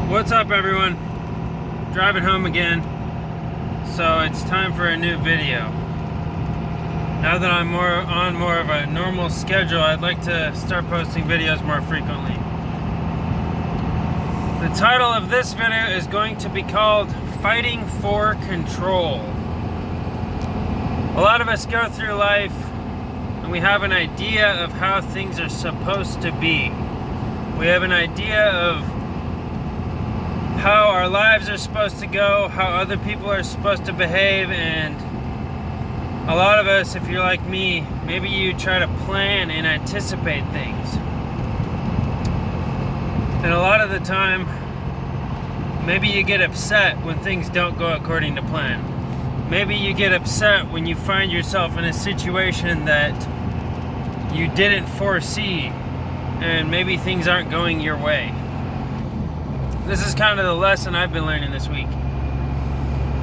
What's up, everyone? Driving home again, so it's time for a new video. Now that I'm on more of a normal schedule, I'd like to start posting videos more frequently. The title of this video is going to be called Fighting for Control. A lot of us go through life and we have an idea of how things are supposed to be. We have an idea of how our lives are supposed to go, how other people are supposed to behave, and a lot of us, if you're like me, maybe you try to plan and anticipate things. And a lot of the time, maybe you get upset when things don't go according to plan. Maybe you get upset when you find yourself in a situation that you didn't foresee, and maybe things aren't going your way. This is kind of the lesson I've been learning this week.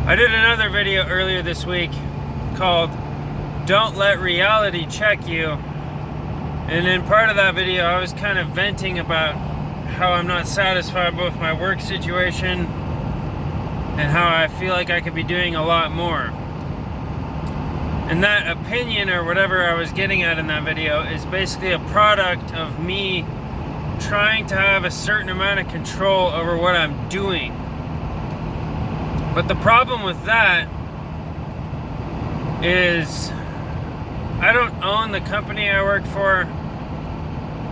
I did another video earlier this week called Don't Let Reality Check You. And in part of that video, I was kind of venting about how I'm not satisfied with my work situation and how I feel like I could be doing a lot more. And that opinion, or whatever I was getting at in that video, is basically a product of me trying to have a certain amount of control over what I'm doing. But the problem with that is I don't own the company I work for,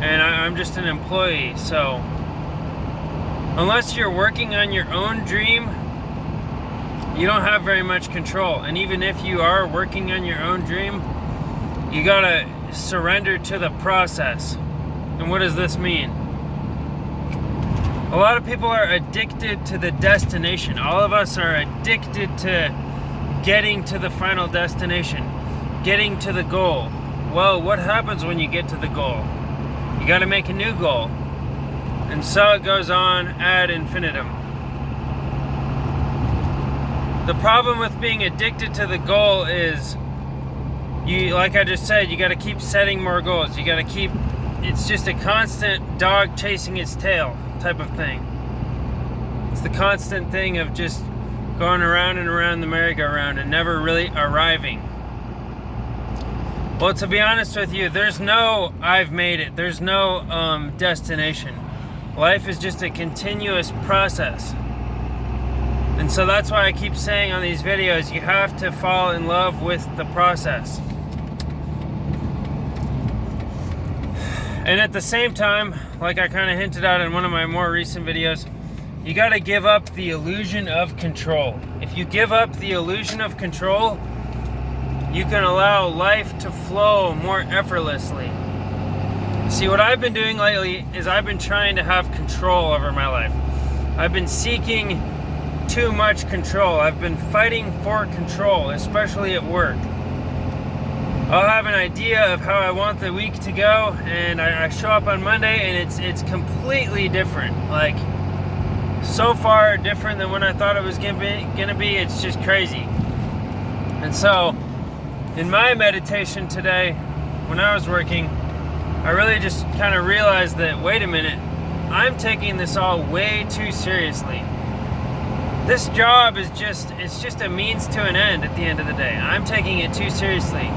and I'm just an employee. So unless you're working on your own dream, you don't have very much control. And even if you are working on your own dream, you gotta surrender to the process. And what does this mean? A lot of people are addicted to the destination. All of us are addicted to getting to the final destination, getting to the goal. Well, what happens when you get to the goal? You got to make a new goal. And so it goes on ad infinitum. The problem with being addicted to the goal is, like I just said, you got to keep setting more goals. You got to keep, it's just a constant dog chasing its tail type of thing. It's the constant thing of just going around and around the merry-go-round and never really arriving. Well, to be honest with you, there's no I've made it. There's no destination. Life is just a continuous process. And so that's why I keep saying on these videos, you have to fall in love with the process. And at the same time, like I kind of hinted at in one of my more recent videos, you got to give up the illusion of control. If you give up the illusion of control, you can allow life to flow more effortlessly. See, what I've been doing lately is I've been trying to have control over my life. I've been seeking too much control. I've been fighting for control, especially at work. I'll have an idea of how I want the week to go, and I show up on Monday and it's completely different. Like, so far different than when I thought it was gonna be. It's just crazy. And so in my meditation today, when I was working, I really just kind of realized that, wait a minute, I'm taking this all way too seriously. This job is just a means to an end at the end of the day. I'm taking it too seriously.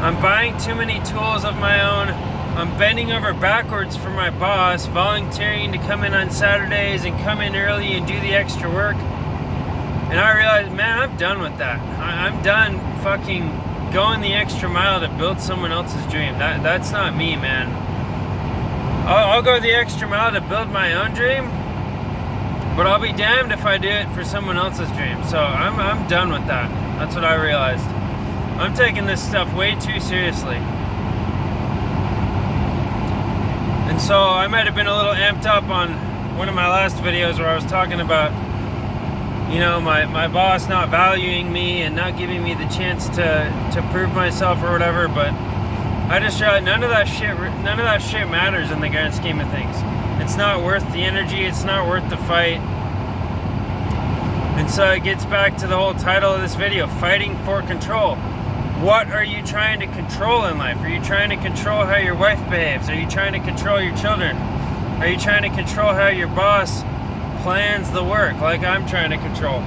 I'm buying too many tools of my own. I'm bending over backwards for my boss, volunteering to come in on Saturdays and come in early and do the extra work. And I realized, man, I'm done with that. I'm done fucking going the extra mile to build someone else's dream. That's not me, man. I'll go the extra mile to build my own dream, but I'll be damned if I do it for someone else's dream. So I'm done with that. That's what I realized. I'm taking this stuff way too seriously. And so I might have been a little amped up on one of my last videos where I was talking about, you know, my boss not valuing me and not giving me the chance to prove myself or whatever, but I just realized none of that shit matters in the grand scheme of things. It's not worth the energy, it's not worth the fight. And so it gets back to the whole title of this video, Fighting for Control. What are you trying to control in life? Are you trying to control how your wife behaves? Are you trying to control your children? Are you trying to control how your boss plans the work like I'm trying to control.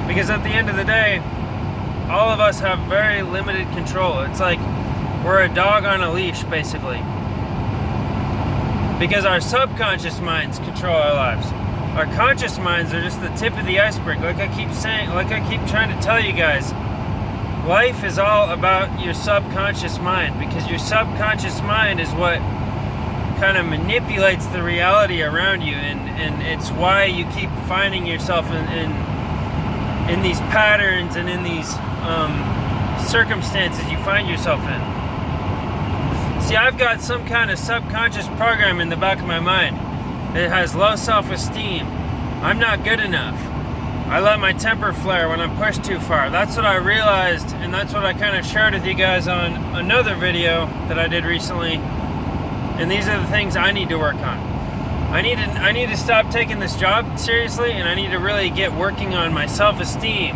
Because at the end of the day, all of us have very limited control. It's like we're a dog on a leash, basically. Because our subconscious minds control our lives. Our conscious minds are just the tip of the iceberg. Like I keep saying, like I keep trying to tell you guys, life is all about your subconscious mind, because your subconscious mind is what kind of manipulates the reality around you, and it's why you keep finding yourself in these patterns and in these circumstances you find yourself in. See, I've got some kind of subconscious program in the back of my mind that has low self-esteem. I'm not good enough. I let my temper flare when I'm pushed too far. That's what I realized, and that's what I kind of shared with you guys on another video that I did recently. And these are the things I need to work on. I need to stop taking this job seriously, and I need to really get working on my self-esteem,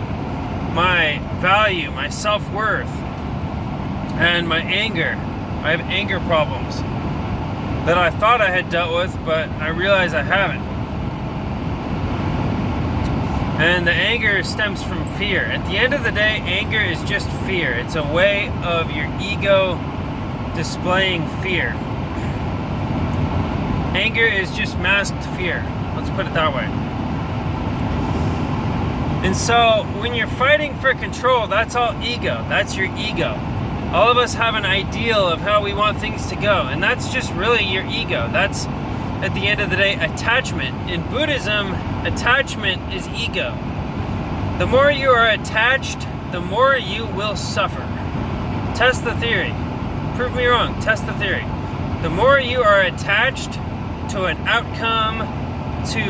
my value, my self-worth, and my anger. I have anger problems that I thought I had dealt with, but I realize I haven't. And the anger stems from fear. At the end of the day, anger is just fear. It's a way of your ego displaying fear. Anger is just masked fear. Let's put it that way. And so when you're fighting for control, that's all ego. That's your ego. All of us have an ideal of how we want things to go, and that's just really your ego. That's, at the end of the day, attachment. In Buddhism, attachment is ego. The more you are attached, the more you will suffer. Test the theory. Prove me wrong. Test the theory. The more you are attached to an outcome, to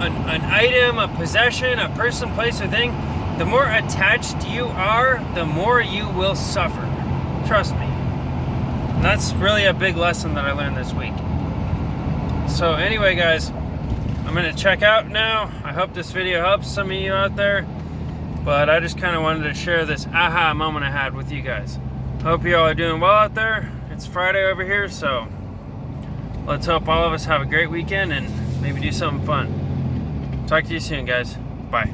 an item, a possession, a person, place, or thing, the more attached you are, the more you will suffer. Trust me. And that's really a big lesson that I learned this week. So anyway, guys, I'm going to check out now. I hope this video helps some of you out there. But I just kind of wanted to share this aha moment I had with you guys. Hope you all are doing well out there. It's Friday over here, so let's hope all of us have a great weekend and maybe do something fun. Talk to you soon, guys. Bye.